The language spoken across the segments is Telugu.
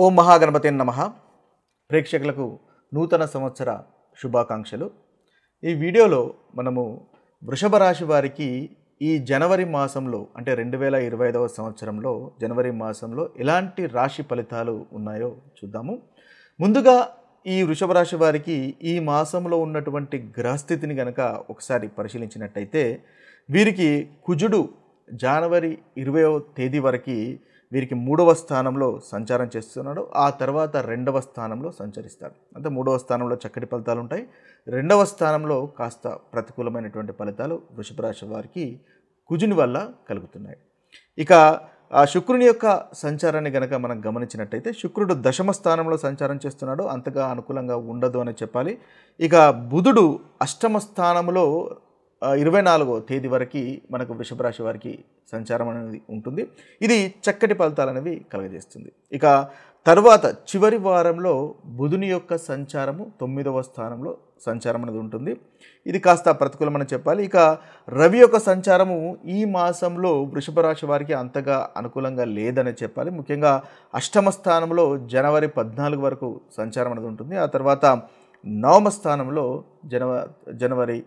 ఓం మహాగణపతే నమః. ప్రేక్షకులకు నూతన సంవత్సర శుభాకాంక్షలు. ఈ వీడియోలో మనము వృషభ రాశి వారికి ఈ జనవరి మాసంలో అంటే 2025వ సంవత్సరంలో జనవరి మాసంలో ఎలాంటి రాశి ఫలితాలు ఉన్నాయో చూద్దాము. ముందుగా ఈ వృషభ రాశి వారికి ఈ మాసంలో ఉన్నటువంటి గ్రహస్థితిని గనక ఒకసారి పరిశీలించినట్టయితే వీరికి కుజుడు జనవరి 20వ తేదీ వరకు వీరికి 3వ స్థానంలో సంచారం చేస్తున్నాడు. ఆ తర్వాత 2వ స్థానంలో సంచరిస్తాడు. అంటే 3వ స్థానంలో చక్కటి ఫలితాలు ఉంటాయి, 2వ స్థానంలో కాస్త ప్రతికూలమైనటువంటి ఫలితాలు వృషభ రాశి వారికి కుజుని వల్ల కలుగుతున్నాయి. ఇక ఆ శుక్రుని యొక్క సంచారాన్ని గనక మనం గమనించినట్టయితే శుక్రుడు దశమ స్థానంలో సంచారం చేస్తున్నాడు, అంతగా అనుకూలంగా ఉండదు అని చెప్పాలి. ఇక బుధుడు అష్టమ స్థానంలో 24వ తేదీ వరకు మనకు వృషభ రాశి వారికి సంచారం అనేది ఉంటుంది. ఇది చక్కటి ఫలితాలు అనేవి కలుగజేస్తుంది. ఇక తర్వాత చివరి వారంలో బుధుని యొక్క సంచారము 9వ స్థానంలో సంచారం అనేది ఉంటుంది. ఇది కాస్త ప్రతికూలమని చెప్పాలి. ఇక రవి యొక్క సంచారము ఈ మాసంలో వృషభ రాశి వారికి అంతగా అనుకూలంగా లేదని చెప్పాలి. ముఖ్యంగా అష్టమ స్థానంలో జనవరి 14 వరకు సంచారం అనేది ఉంటుంది. ఆ తర్వాత 9వ స్థానంలో జనవరి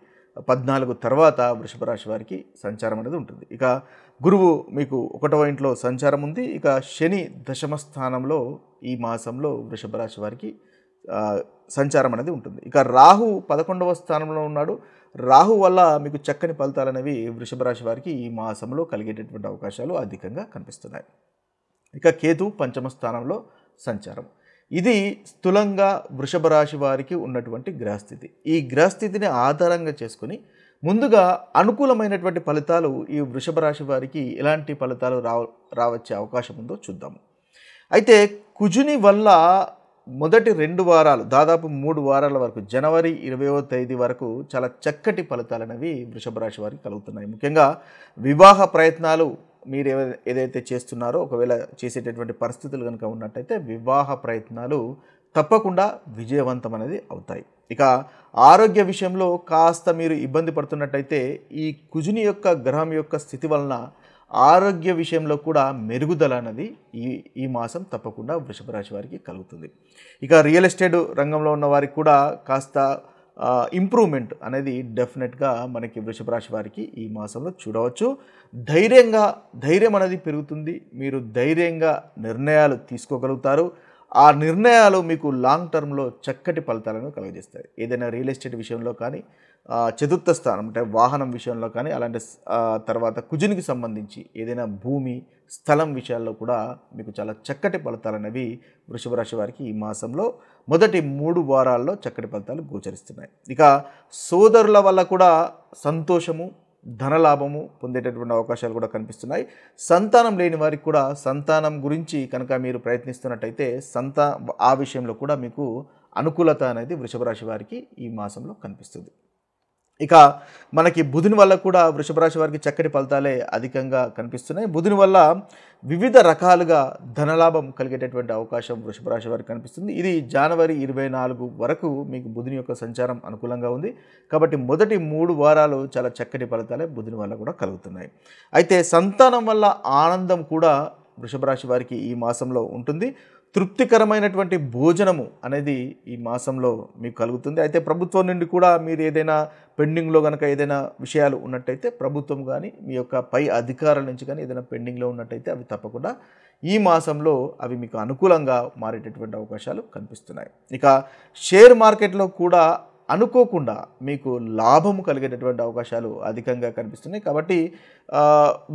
14 తర్వాత వృషభ రాశి వారికి సంచారం అనేది ఉంటుంది. ఇక గురువు మీకు 1వ ఇంట్లో సంచారం ఉంది. ఇక శని దశమ స్థానంలో ఈ మాసంలో వృషభ రాశి వారికి సంచారం అనేది ఉంటుంది. ఇక రాహు 11వ స్థానంలో ఉన్నాడు. రాహు వల్ల మీకు చక్కని ఫలితాలు అనేవి వృషభ రాశి వారికి ఈ మాసంలో కలిగేటటువంటి అవకాశాలు అధికంగా కనిపిస్తున్నాయి. ఇక కేతు 5వ స్థానంలో సంచారం. ఇది స్థూలంగా వృషభ రాశి వారికి ఉన్నటువంటి గ్రహస్థితి. ఈ గ్రహస్థితిని ఆధారంగా చేసుకుని ముందుగా అనుకూలమైనటువంటి ఫలితాలు ఈ వృషభ రాశి వారికి ఎలాంటి ఫలితాలు రావచ్చే అవకాశం ఉందో చూద్దాము. అయితే కుజుని వల్ల మొదటి 2 వారాలు దాదాపు 3 వారాల వరకు జనవరి 20వ తేదీ వరకు చాలా చక్కటి ఫలితాలు అనేవి వృషభ రాశి వారికి కలుగుతున్నాయి. ముఖ్యంగా వివాహ ప్రయత్నాలు మీరు ఏదైతే చేస్తున్నారో ఒకవేళ చేసేటటువంటి పరిస్థితులు కనుక ఉన్నట్టయితే వివాహ ప్రయత్నాలు తప్పకుండా విజయవంతం అనేది అవుతాయి. ఇక ఆరోగ్య విషయంలో కాస్త మీరు ఇబ్బంది పడుతున్నట్టయితే ఈ కుజుని యొక్క గ్రహం యొక్క స్థితి వలన ఆరోగ్య విషయంలో కూడా మెరుగుదల అనేది ఈ మాసం తప్పకుండా వృషభ రాశి వారికి కలుగుతుంది. ఇక రియల్ ఎస్టేట్ రంగంలో ఉన్న వారికి కూడా కాస్త ఇంప్రూవ్మెంట్ అనేది డెఫినెట్గా మనకి వృషభ రాశి వారికి ఈ మాసంలో చూడవచ్చు. ధైర్యం అనేది పెరుగుతుంది. మీరు ధైర్యంగా నిర్ణయాలు తీసుకోగలుగుతారు. ఆ నిర్ణయాలు మీకు లాంగ్ టర్మ్లో చక్కటి ఫలితాలను కలుగజేస్తాయి. ఏదైనా రియల్ ఎస్టేట్ విషయంలో కానీ, చతుర్థ స్థానం అంటే వాహనం విషయంలో కానీ, అలాంటి తర్వాత కుజునికి సంబంధించి ఏదైనా భూమి స్థలం విషయాల్లో కూడా మీకు చాలా చక్కటి ఫలితాలు అనేవి వృషభ రాశి వారికి ఈ మాసంలో మొదటి 3 వారాల్లో చక్కటి ఫలితాలు గోచరిస్తున్నాయి. ఇక సోదరుల వల్ల కూడా సంతోషము, ధనలాభము పొందేటటువంటి అవకాశాలు కూడా కనిపిస్తున్నాయి. సంతానం లేని వారికి కూడా సంతానం గురించి కనుక మీరు ప్రయత్నిస్తున్నట్టయితే ఆ విషయంలో కూడా మీకు అనుకూలత అనేది వృషభ రాశి వారికి ఈ మాసంలో కనిపిస్తుంది. ఇక మనకి బుధుని వల్ల కూడా వృషభ రాశి వారికి చక్కటి ఫలితాలే అధికంగా కనిపిస్తున్నాయి. బుధుని వల్ల వివిధ రకాలుగా ధనలాభం కలిగేటటువంటి అవకాశం వృషభ రాశి వారికి కనిపిస్తుంది. ఇది జనవరి 24 వరకు మీకు బుధుని యొక్క సంచారం అనుకూలంగా ఉంది. కాబట్టి మొదటి 3 వారాలు చాలా చక్కటి ఫలితాలే బుధుని వల్ల కూడా కలుగుతున్నాయి. అయితే సంతానం వల్ల ఆనందం కూడా వృషభ రాశి వారికి ఈ మాసంలో ఉంటుంది. తృప్తికరమైనటువంటి భోజనము అనేది ఈ మాసంలో మీకు కలుగుతుంది. అయితే ప్రభుత్వం నుండి కూడా మీరు ఏదైనా పెండింగ్లో కనుక ఏదైనా విషయాలు ఉన్నట్టయితే ప్రభుత్వం కానీ మీ యొక్క పై అధికారుల నుంచి కానీ ఏదైనా పెండింగ్లో ఉన్నట్టయితే అవి తప్పకుండా ఈ మాసంలో అవి మీకు అనుకూలంగా మారేటటువంటి అవకాశాలు కనిపిస్తున్నాయి. ఇక షేర్ మార్కెట్లో కూడా అనుకోకుండా మీకు లాభము కలిగేటటువంటి అవకాశాలు అధికంగా కనిపిస్తున్నాయి. కాబట్టి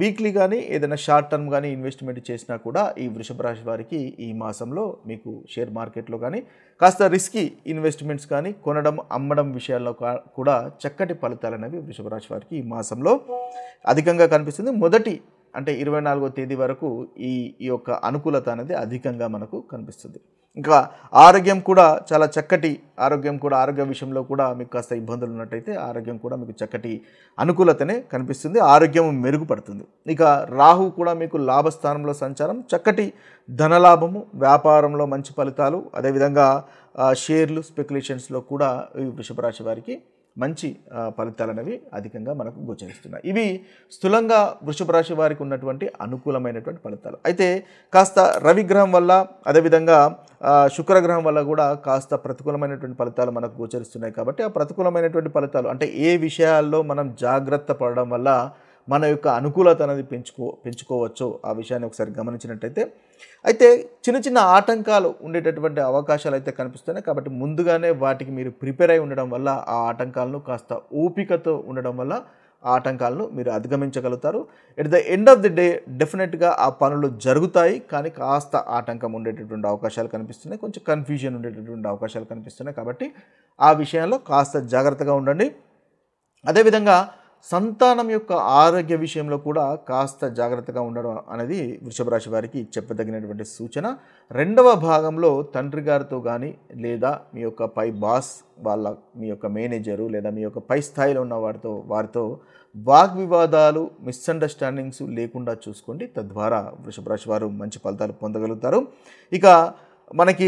వీక్లీ కానీ ఏదైనా షార్ట్ టర్మ్ కానీ ఇన్వెస్ట్మెంట్ చేసినా కూడా ఈ వృషభ రాశి వారికి ఈ మాసంలో మీకు షేర్ మార్కెట్లో కానీ కాస్త రిస్కీ ఇన్వెస్ట్మెంట్స్ కానీ కొనడం అమ్మడం విషయాల్లో కూడా చక్కటి ఫలితాలు అనేవి వృషభ రాశి వారికి ఈ మాసంలో అధికంగా కనిపిస్తుంది. మొదటి అంటే 24వ తేదీ వరకు ఈ యొక్క అనుకూలత అనేది అధికంగా మనకు కనిపిస్తుంది. ఇంకా ఆరోగ్యం కూడా చాలా చక్కటి ఆరోగ్య విషయంలో కూడా మీకు కాస్త ఇబ్బందులు ఉన్నట్టయితే ఆరోగ్యం కూడా మీకు చక్కటి అనుకూలతనే కనిపిస్తుంది. ఆరోగ్యం మెరుగుపడుతుంది. ఇక రాహు కూడా మీకు లాభస్థానంలో సంచారం, చక్కటి ధనలాభము, వ్యాపారంలో మంచి ఫలితాలు, అదేవిధంగా షేర్లు స్పెక్యులేషన్స్లో కూడా ఈ వృషభ రాశి వారికి మంచి ఫలితాలు అనేవి అధికంగా మనకు గోచరిస్తున్నాయి. ఇవి స్థూలంగా వృషభ రాశి వారికి ఉన్నటువంటి అనుకూలమైనటువంటి ఫలితాలు. అయితే కాస్త రవిగ్రహం వల్ల అదేవిధంగా శుక్రగ్రహం వల్ల కూడా కాస్త ప్రతికూలమైనటువంటి ఫలితాలు మనకు గోచరిస్తున్నాయి. కాబట్టి ఆ ప్రతికూలమైనటువంటి ఫలితాలు అంటే ఏ విషయాల్లో మనం జాగ్రత్త పడడం వల్ల మన యొక్క అనుకూలత అనేది పెంచుకోవచ్చో ఆ విషయాన్ని ఒకసారి గమనించినట్టయితే, అయితే చిన్న చిన్న ఆటంకాలు ఉండేటటువంటి అవకాశాలు అయితే కనిపిస్తున్నాయి. కాబట్టి ముందుగానే వాటికి మీరు ప్రిపేర్ అయి ఉండడం వల్ల ఆ ఆటంకాలను కాస్త ఓపికతో ఉండడం వల్ల ఆ ఆటంకాలను మీరు అధిగమించగలుగుతారు. At the end of the day డెఫినెట్గా ఆ పనులు జరుగుతాయి, కానీ కాస్త ఆటంకం ఉండేటటువంటి అవకాశాలు కనిపిస్తున్నాయి, కొంచెం కన్ఫ్యూజన్ ఉండేటటువంటి అవకాశాలు కనిపిస్తున్నాయి. కాబట్టి ఆ విషయంలో కాస్త జాగ్రత్తగా ఉండండి. అదేవిధంగా సంతానం యొక్క ఆరోగ్య విషయంలో కూడా కాస్త జాగ్రత్తగా ఉండడం అనేది వృషభ రాశి వారికి చెప్పదగినటువంటి సూచన. రెండవ భాగంలో తండ్రి గారితో కానీ లేదా మీ యొక్క పై బాస్ మీ యొక్క మేనేజరు లేదా మీ యొక్క పై స్థాయిలో ఉన్న వారితో వాగ్వివాదాలు మిస్అండర్స్టాండింగ్స్ లేకుండా చూసుకోండి. తద్వారా వృషభ రాశి వారు మంచి ఫలితాలు పొందగలుగుతారు. ఇక మనకి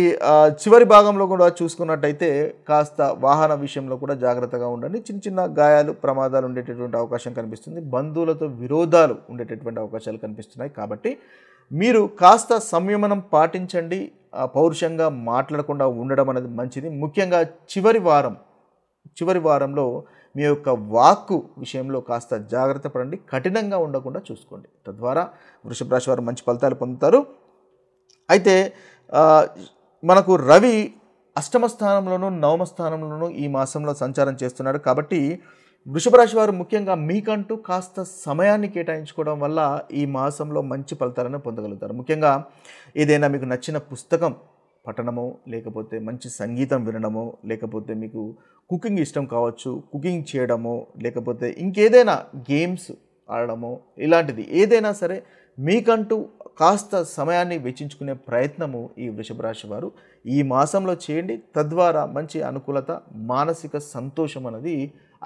చివరి భాగంలో కూడా చూసుకున్నట్టయితే కాస్త వాహన విషయంలో కూడా జాగ్రత్తగా ఉండండి. చిన్న చిన్న గాయాలు ప్రమాదాలు ఉండేటటువంటి అవకాశం కనిపిస్తుంది. బంధువులతో విరోధాలు ఉండేటటువంటి అవకాశాలు కనిపిస్తున్నాయి. కాబట్టి మీరు కాస్త సంయమనం పాటించండి. పౌరుషంగా మాట్లాడకుండా ఉండడం అనేది మంచిది. ముఖ్యంగా చివరి వారంలో మీ యొక్క వాక్కు విషయంలో కాస్త జాగ్రత్త పడండి. కఠినంగా ఉండకుండా చూసుకోండి. తద్వారా వృషభ రాశి వారు మంచి ఫలితాలు పొందుతారు. అయితే మనకు రవి అష్టమ స్థానంలోనూ నవమ స్థానంలోనూ ఈ మాసంలో సంచారం చేస్తున్నాడు. కాబట్టి వృషభ రాశి వారు ముఖ్యంగా మీకంటూ కాస్త సమయాన్ని కేటాయించుకోవడం వల్ల ఈ మాసంలో మంచి ఫలితాలను పొందగలుగుతారు. ముఖ్యంగా ఏదైనా మీకు నచ్చిన పుస్తకం పఠనమో, లేకపోతే మంచి సంగీతం వినడమో, లేకపోతే మీకు కుకింగ్ ఇష్టం కావచ్చు, కుకింగ్ చేయడమో, లేకపోతే ఇంకేదైనా గేమ్స్ ఆడడమో, ఇలాంటిది ఏదైనా సరే మీకంటూ కాస్త సమయాన్ని వెచ్చించుకునే ప్రయత్నము ఈ వృషభ రాశి వారు ఈ మాసంలో చేయండి. తద్వారా మంచి అనుకూలత, మానసిక సంతోషం అనేది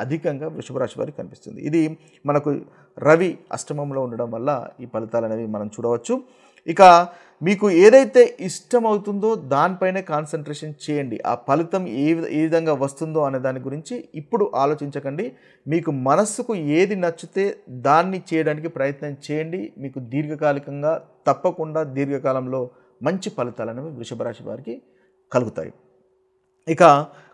అధికంగా వృషభ రాశి వారికి కనిపిస్తుంది. ఇది మనకు రవి అష్టమంలో ఉండడం వల్ల ఈ ఫలితాలు అనేవి మనం చూడవచ్చు. ఇక మీకు ఏదైతే ఇష్టమవుతుందో దానిపైనే కాన్సన్ట్రేషన్ చేయండి. ఆ ఫలితం ఏ విధంగా వస్తుందో అనే దాని గురించి ఇప్పుడు ఆలోచించకండి. మీకు మనస్సుకు ఏది నచ్చితే దాన్ని చేయడానికి ప్రయత్నం చేయండి. మీకు దీర్ఘకాలికంగా తప్పకుండా దీర్ఘకాలంలో మంచి ఫలితాలు అనేవి వృషభ రాశి వారికి కలుగుతాయి. ఇక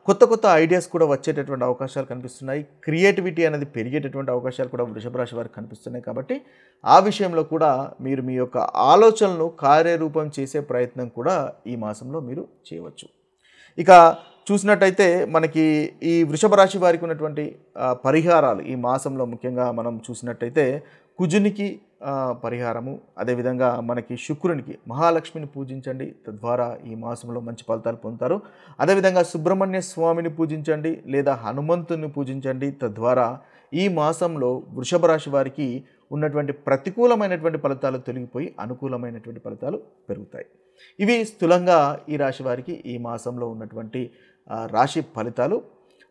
కొత్త ఐడియాస్ కూడా వచ్చేటటువంటి అవకాశాలు కనిపిస్తున్నాయి. క్రియేటివిటీ అనేది పెరిగేటటువంటి అవకాశాలు కూడా వృషభ రాశి వారికి కనిపిస్తున్నాయి. కాబట్టి ఆ విషయంలో కూడా మీరు మీ యొక్క ఆలోచనలను కార్యరూపం చేసే ప్రయత్నం కూడా ఈ మాసంలో మీరు చేయవచ్చు. ఇక చూసినట్టయితే మనకి ఈ వృషభ రాశి వారికి ఉన్నటువంటి పరిహారాలు ఈ మాసంలో ముఖ్యంగా మనం చూసినట్టయితే కుజునికి పరిహారము, అదేవిధంగా మనకి శుక్రునికి మహాలక్ష్మిని పూజించండి. తద్వారా ఈ మాసంలో మంచి ఫలితాలు పొందుతారు. అదేవిధంగా సుబ్రహ్మణ్య స్వామిని పూజించండి లేదా హనుమంతుని పూజించండి. తద్వారా ఈ మాసంలో వృషభ రాశి వారికి ఉన్నటువంటి ప్రతికూలమైనటువంటి ఫలితాలు తొలగిపోయి అనుకూలమైనటువంటి ఫలితాలు పెరుగుతాయి. ఇవి స్థూలంగా ఈ రాశి వారికి ఈ మాసంలో ఉన్నటువంటి రాశి ఫలితాలు.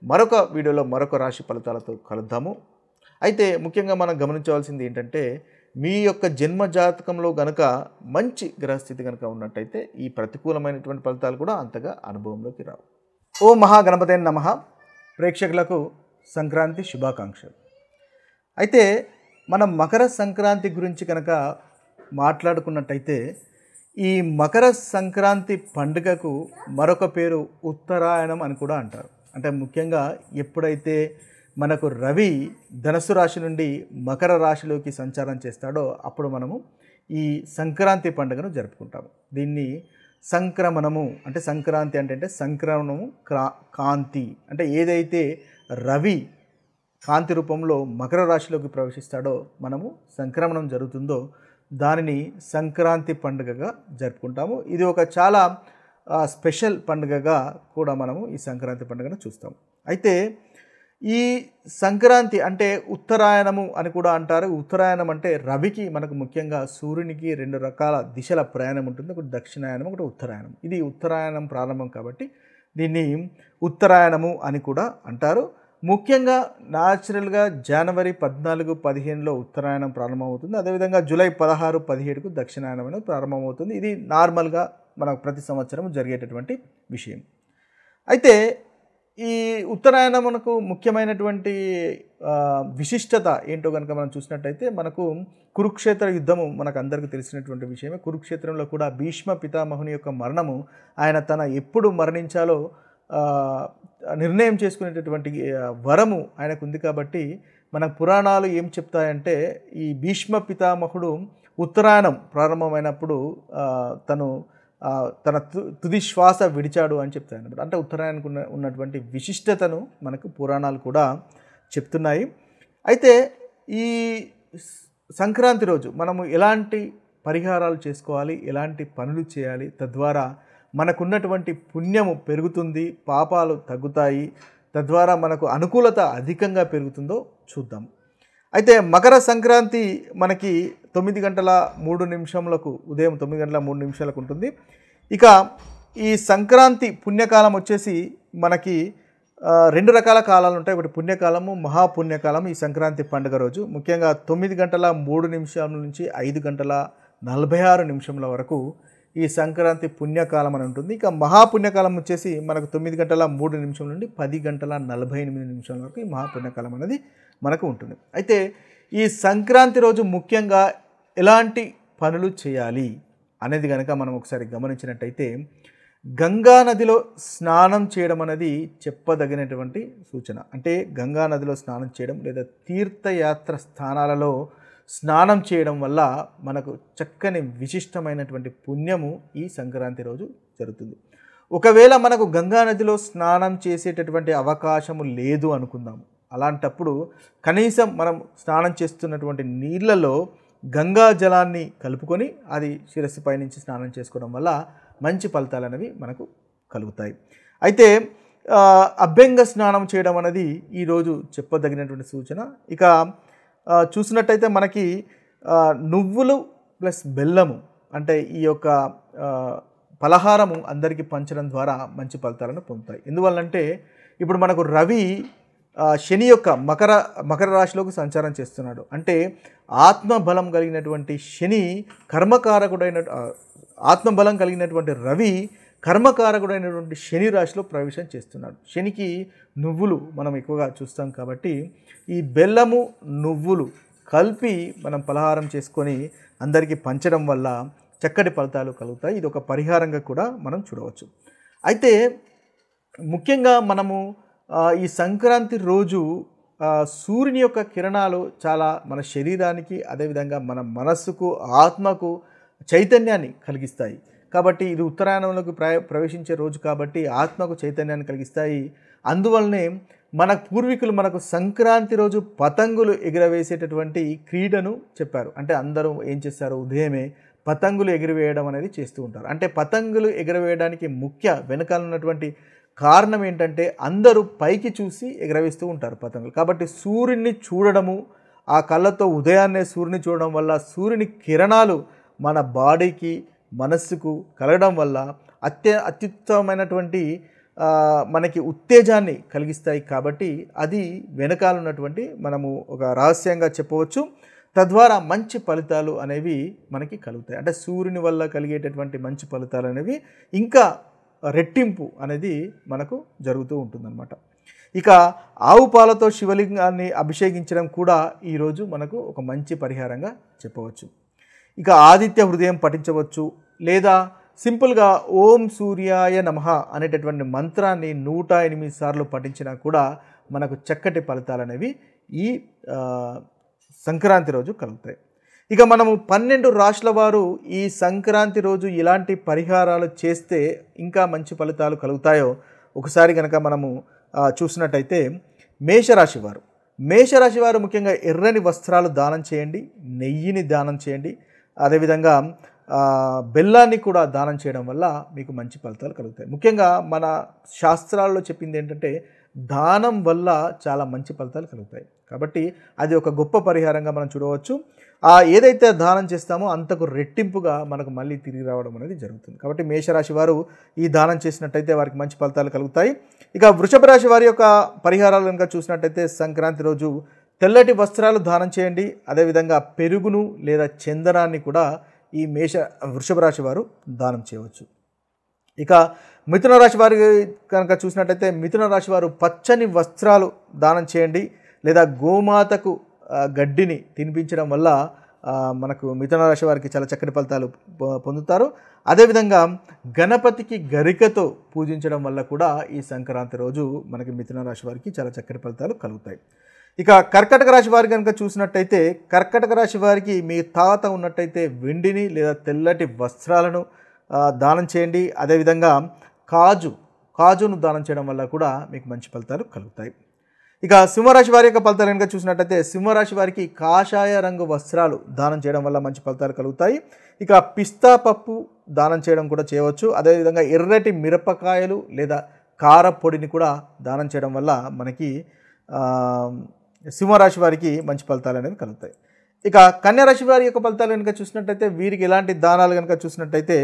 మరొక వీడియోలో మరొక రాశి ఫలితాలతో కలుద్దాము. అయితే ముఖ్యంగా మనం గమనించవలసింది ఏంటంటే, మీ యొక్క జన్మ జాతకంలో గనక మంచి గ్రహస్థితి కనుక ఉన్నట్టయితే ఈ ప్రతికూలమైనటువంటి ఫలితాలు కూడా అంతగా అనుభవంలోకి రావు. ఓ మహాగణపతే నమః. ప్రేక్షకులకు సంక్రాంతి శుభాకాంక్షలు. అయితే మనం మకర సంక్రాంతి గురించి కనుక మాట్లాడుకున్నట్టయితే, ఈ మకర సంక్రాంతి పండుగకు మరొక పేరు ఉత్తరాయణం అని కూడా అంటారు. అంటే ముఖ్యంగా ఎప్పుడైతే మనకు రవి ధనుసు రాశి నుండి మకర రాశిలోకి సంచారం చేస్తాడో అప్పుడు మనము ఈ సంక్రాంతి పండుగను జరుపుకుంటాము. దీన్ని సంక్రమణము అంటే సంక్రాంతి అంటే సంక్రమణము కాంతి అంటే ఏదైతే రవి కాంతి రూపంలో మకర రాశిలోకి ప్రవేశిస్తాడో మనము సంక్రమణం జరుగుతుందో దానిని సంక్రాంతి పండుగగా జరుపుకుంటాము. ఇది ఒక చాలా స్పెషల్ పండుగగా కూడా మనము ఈ సంక్రాంతి పండుగను చూస్తాము. అయితే ఈ సంక్రాంతి అంటే ఉత్తరాయణము అని కూడా అంటారు. ఉత్తరాయణం అంటే రవికి మనకు ముఖ్యంగా సూర్యునికి రెండు రకాల దిశల ప్రయాణం ఉంటుంది. ఒకటి దక్షిణాయనం, ఒకటి ఉత్తరాయణం. ఇది ఉత్తరాయణం ప్రారంభం కాబట్టి దీన్ని ఉత్తరాయణము అని కూడా అంటారు. ముఖ్యంగా న్యాచురల్గా జనవరి 14-15లో ఉత్తరాయణం ప్రారంభమవుతుంది. అదేవిధంగా జూలై 16-17కు దక్షిణాయనం అనేది ప్రారంభమవుతుంది. ఇది నార్మల్గా మనకు ప్రతి సంవత్సరం జరిగేటటువంటి విషయం. అయితే ఈ ఉత్తరాయణమునకు ముఖ్యమైనటువంటి విశిష్టత ఏంటో కనుక మనం చూసినట్టయితే మనకు కురుక్షేత్ర యుద్ధము మనకు అందరికీ తెలిసినటువంటి విషయమే. కురుక్షేత్రంలో కూడా భీష్మ పితామహుని యొక్క మరణము ఆయన తన ఎప్పుడు మరణించాలో నిర్ణయం చేసుకునేటటువంటి వరము ఆయనకు ఉంది. కాబట్టి మన పురాణాలు ఏం చెప్తాయంటే ఈ భీష్మ పితామహుడు ఉత్తరాయణం ప్రారంభమైనప్పుడు తన తుది శ్వాస విడిచాడు అని చెప్తాయి అన్నమాట. అంటే ఉత్తరాయణకు ఉన్నటువంటి విశిష్టతను మనకు పురాణాలు కూడా చెప్తున్నాయి. అయితే ఈ సంక్రాంతి రోజు మనము ఎలాంటి పరిహారాలు చేసుకోవాలి, ఎలాంటి పనులు చేయాలి, తద్వారా మనకున్నటువంటి పుణ్యము పెరుగుతుంది, పాపాలు తగ్గుతాయి, తద్వారా మనకు అనుకూలత అధికంగా పెరుగుతుందో చూద్దాం. అయితే మకర సంక్రాంతి మనకి 9:03 ఉదయం 9:03 ఉంటుంది. ఇక ఈ సంక్రాంతి పుణ్యకాలం వచ్చేసి మనకి 2 రకాల కాలాలు ఉంటాయి. ఒకటి పుణ్యకాలము, మహాపుణ్యకాలం. ఈ సంక్రాంతి పండుగ రోజు ముఖ్యంగా 9:03 నుంచి 5:46 వరకు ఈ సంక్రాంతి పుణ్యకాలం అని ఉంటుంది. ఇక మహాపుణ్యకాలం వచ్చేసి మనకు 9:03 నుండి 10:48 వరకు ఈ మహాపుణ్యకాలం అనేది మనకు ఉంటుంది. అయితే ఈ సంక్రాంతి రోజు ముఖ్యంగా ఎలాంటి పనులు చేయాలి అనేది కనుక మనం ఒకసారి గమనించినట్టయితే గంగా నదిలో స్నానం చేయడం అనేది చెప్పదగినటువంటి సూచన. అంటే గంగా నదిలో స్నానం చేయడం లేదా తీర్థయాత్ర స్థానాలలో స్నానం చేయడం వల్ల మనకు చక్కని విశిష్టమైనటువంటి పుణ్యము ఈ సంక్రాంతి రోజు జరుగుతుంది. ఒకవేళ మనకు గంగా నదిలో స్నానం చేసేటటువంటి అవకాశము లేదు అనుకుందాము. అలాంటప్పుడు కనీసం మనం స్నానం చేస్తున్నటువంటి నీళ్ళలో గంగా జలాన్ని కలుపుకొని అది శిరస్సుపై నుంచి స్నానం చేసుకోవడం వల్ల మంచి ఫలితాలు అనేవి మనకు కలుగుతాయి. అయితే అభ్యంగ స్నానం చేయడం అనేది ఈరోజు చెప్పదగినటువంటి సూచన. ఇక చూసినట్టయితే మనకి నువ్వులు ప్లస్ బెల్లము అంటే ఈ యొక్క పలహారము అందరికీ పంచడం ద్వారా మంచి ఫలితాలను పొందుతాయి. ఎందువల్లంటే ఇప్పుడు మనకు రవి శని యొక్క మకర రాశిలోకి సంచారం చేస్తున్నాడు. అంటే ఆత్మబలం కలిగినటువంటి శని ఆత్మబలం కలిగినటువంటి రవి కర్మకారకుడైనటువంటి శని రాశిలో ప్రవేశం చేస్తున్నాడు. శనికి నువ్వులు మనం ఎక్కువగా చూస్తాం కాబట్టి ఈ బెల్లము నువ్వులు కలిపి మనం పలహారం చేసుకొని అందరికీ పంచడం వల్ల చక్కటి ఫలితాలు కలుగుతాయి. ఇది ఒక పరిహారంగా కూడా మనం చూడవచ్చు. అయితే ముఖ్యంగా మనము ఈ సంక్రాంతి రోజు సూర్యుని యొక్క కిరణాలు చాలా మన శరీరానికి అదేవిధంగా మన మనస్సుకు ఆత్మకు చైతన్యాన్ని కలిగిస్తాయి. కాబట్టి ఇది ఉత్తరాయణంలోకి ప్రవేశించే రోజు కాబట్టి ఆత్మకు చైతన్యాన్ని కలిగిస్తాయి. అందువల్లనే మన పూర్వీకులు మనకు సంక్రాంతి రోజు పతంగులు ఎగురవేసేటటువంటి క్రీడను చెప్పారు. అంటే అందరూ ఏం చేస్తారు, ఉదయమే పతంగులు ఎగురవేయడం అనేది చేస్తూ ఉంటారు. అంటే పతంగులు ఎగురవేయడానికి వెనకాల ఉన్నటువంటి కారణం ఏంటంటే అందరూ పైకి చూసి ఎగురవేస్తూ ఉంటారు పతంగులు. కాబట్టి సూర్యుని చూడడము, ఆ కళ్ళతో ఉదయాన్నే సూర్యుని చూడడం వల్ల సూర్యుని కిరణాలు మన బాడీకి మనస్సుకు కలగడం వల్ల అత్యుత్తమైనటువంటి మనకి ఉత్తేజాన్ని కలిగిస్తాయి. కాబట్టి అది వెనకాల ఉన్నటువంటి మనము ఒక రహస్యంగా చెప్పవచ్చు. తద్వారా మంచి ఫలితాలు అనేవి మనకి కలుగుతాయి. అంటే సూర్యుని వల్ల కలిగేటటువంటి మంచి ఫలితాలు అనేవి ఇంకా రెట్టింపు అనేది మనకు జరుగుతూ ఉంటుందన్నమాట. ఇక ఆవు పాలతో శివలింగాన్ని అభిషేకించడం కూడా ఈరోజు మనకు ఒక మంచి పరిహారంగా చెప్పవచ్చు. ఇక ఆదిత్య హృదయం పఠించవచ్చు, లేదా సింపుల్గా ఓం సూర్యాయ నమః అనేటటువంటి మంత్రాన్ని 108 సార్లు పఠించినా కూడా మనకు చక్కటి ఫలితాలు అనేవి ఈ సంక్రాంతి రోజు కలుగుతాయి. ఇక మనము 12 రాశుల వారు ఈ సంక్రాంతి రోజు ఇలాంటి పరిహారాలు చేస్తే ఇంకా మంచి ఫలితాలు కలుగుతాయో ఒకసారి కనుక మనము చూసినట్టయితే మేషరాశి వారు ముఖ్యంగా ఎర్రని వస్త్రాలు దానం చేయండి, నెయ్యిని దానం చేయండి, అదేవిధంగా బెల్లాన్ని కూడా దానం చేయడం వల్ల మీకు మంచి ఫలితాలు కలుగుతాయి. ముఖ్యంగా మన శాస్త్రాల్లో చెప్పింది ఏంటంటే దానం వల్ల చాలా మంచి ఫలితాలు కలుగుతాయి. కాబట్టి అది ఒక గొప్ప పరిహారంగా మనం చూడవచ్చు. ఏదైతే దానం చేస్తామో అంతకు రెట్టింపుగా మనకు మళ్ళీ తిరిగి రావడం అనేది జరుగుతుంది. కాబట్టి మేషరాశి వారు ఈ దానం చేసినట్టయితే వారికి మంచి ఫలితాలు కలుగుతాయి. ఇక వృషభ రాశి వారి యొక్క పరిహారాలు కనుక చూసినట్టయితే సంక్రాంతి రోజు తెల్లటి వస్త్రాలు దానం చేయండి, అదేవిధంగా పెరుగును లేదా చందనాన్ని కూడా ఈ వృషభ రాశి వారు దానం చేయవచ్చు. ఇక మిథున రాశి వారి కనుక చూసినట్టయితే మిథున రాశి వారు పచ్చని వస్త్రాలు దానం చేయండి, లేదా గోమాతకు గడ్డిని తినిపించడం వల్ల మనకు మిథున రాశి వారికి చాలా చక్కటి ఫలితాలు పొందుతారు. అదేవిధంగా గణపతికి గరికతో పూజించడం వల్ల కూడా ఈ సంక్రాంతి రోజు మనకి మిథున రాశి వారికి చాలా చక్కటి ఫలితాలు కలుగుతాయి. ఇక కర్కాటక రాశి వారి కనుక చూసినట్టయితే కర్కాటక రాశి వారికి మీ తాత ఉన్నట్టయితే వెండిని లేదా తెల్లటి వస్త్రాలను దానం చేయండి. అదేవిధంగా కాజును దానం చేయడం వల్ల కూడా మీకు మంచి ఫలితాలు కలుగుతాయి. ఇక సింహరాశి వారి యొక్క ఫలితాలు కనుక చూసినట్టయితే సింహరాశి వారికి కాషాయ రంగు వస్త్రాలు దానం చేయడం వల్ల మంచి ఫలితాలు కలుగుతాయి. ఇక పిస్తా పప్పు దానం చేయడం కూడా చేయవచ్చు. అదేవిధంగా ఎర్రటి మిరపకాయలు లేదా కారపొడిని కూడా దానం చేయడం వల్ల మనకి సింహరాశి వారికి మంచి ఫలితాలు అనేవి కలుగుతాయి. ఇక కన్యారాశి వారి యొక్క ఫలితాలు కనుక చూసినట్టయితే వీరికి ఎలాంటి దానాలు కనుక చూసినట్టయితే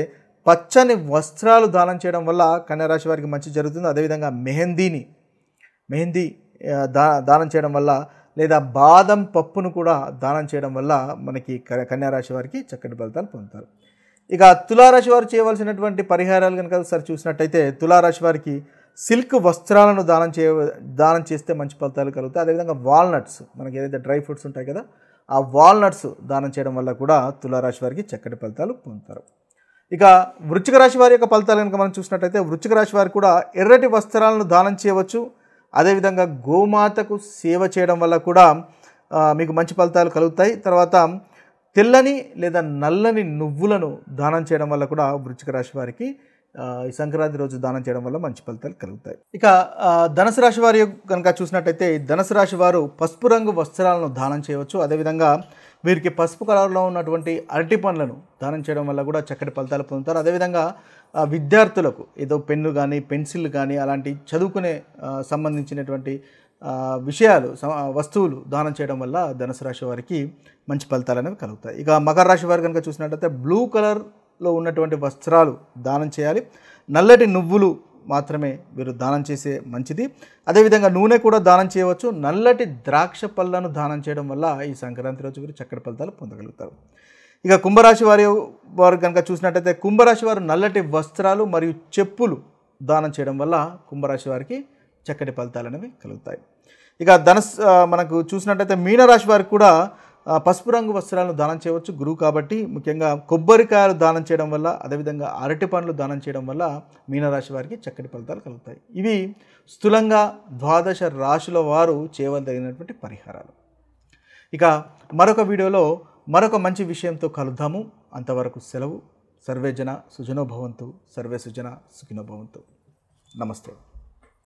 పచ్చని వస్త్రాలు దానం చేయడం వల్ల కన్యారాశి వారికి మంచి జరుగుతుంది. అదేవిధంగా మెహందీ దానం చేయడం వల్ల లేదా బాదం పప్పును కూడా దానం చేయడం వల్ల మనకి కన్యారాశి వారికి చక్కటి ఫలితాలు పొందుతారు. ఇక తులారాశి వారు చేయవలసినటువంటి పరిహారాలు కనుక ఒకసారి చూసినట్టయితే తులారాశి వారికి సిల్క్ వస్త్రాలను దానం చేస్తే మంచి ఫలితాలు కలుగుతాయి. అదేవిధంగా వాల్నట్స్, మనకి ఏదైతే డ్రై ఫ్రూట్స్ ఉంటాయి కదా, ఆ వాల్నట్స్ దానం చేయడం వల్ల కూడా తులారాశి వారికి చక్కటి ఫలితాలు పొందుతారు. ఇక వృశ్చిక రాశి వారి యొక్క ఫలితాలు కనుక మనం చూసినట్టయితే వృశ్చిక రాశి వారు కూడా ఎర్రటి వస్త్రాలను దానం చేయవచ్చు. అదేవిధంగా గోమాతకు సేవ చేయడం వల్ల కూడా మీకు మంచి ఫలితాలు కలుగుతాయి. తర్వాత తెల్లని లేదా నల్లని నువ్వులను దానం చేయడం వల్ల కూడా వృశ్చిక రాశి వారికి ఈ సంక్రాంతి రోజు దానం చేయడం వల్ల మంచి ఫలితాలు కలుగుతాయి. ఇక ధనుసు రాశి వారి కనుక చూసినట్టయితే ధనుసు రాశి వారు పసుపు రంగు వస్త్రాలను దానం చేయవచ్చు. అదేవిధంగా వీరికి పసుపు కలర్లో ఉన్నటువంటి అరటి పండ్లను దానం చేయడం వల్ల కూడా చక్కటి ఫలితాలు పొందుతారు. అదేవిధంగా విద్యార్థులకు ఏదో పెన్ను కానీ పెన్సిల్ కానీ అలాంటి చదువుకునే సంబంధించినటువంటి వస్తువులు దానం చేయడం వల్ల ధనుసు రాశి వారికి మంచి ఫలితాలు అనేవి కలుగుతాయి. ఇక మకర రాశి వారు కనుక చూసినట్టయితే బ్లూ కలర్లో ఉన్నటువంటి వస్త్రాలు దానం చేయాలి. నల్లటి నువ్వులు మాత్రమే వీరు దానం చేసే మంచిది. అదేవిధంగా నూనె కూడా దానం చేయవచ్చు. నల్లటి ద్రాక్ష పళ్ళను దానం చేయడం వల్ల ఈ సంక్రాంతి రోజు వీరు చక్కటి ఫలితాలు పొందగలుగుతారు. ఇక కుంభరాశి వారు కనుక చూసినట్టయితే కుంభరాశి వారు నల్లటి వస్త్రాలు మరియు చెప్పులు దానం చేయడం వల్ల కుంభరాశి వారికి చక్కటి ఫలితాలు అనేవి కలుగుతాయి. ఇక మనకు చూసినట్టయితే మీనరాశి వారికి కూడా పసుపు రంగు వస్త్రాలను దానం చేయవచ్చు, గురువు కాబట్టి. ముఖ్యంగా కొబ్బరికాయలు దానం చేయడం వల్ల, అదేవిధంగా అరటి పండ్లు దానం చేయడం వల్ల మీనరాశి వారికి చక్కటి ఫలితాలు కలుగుతాయి. ఇవి స్థూలంగా 12 రాశుల వారు చేయవలసినటువంటి పరిహారాలు. ఇక మరొక వీడియోలో మరొక మంచి విషయంతో కలుద్దాము. అంతవరకు సెలవు. సర్వే జన సుజనో భవంతు, సర్వే సుజన సుఖినో భవంతు. నమస్తే.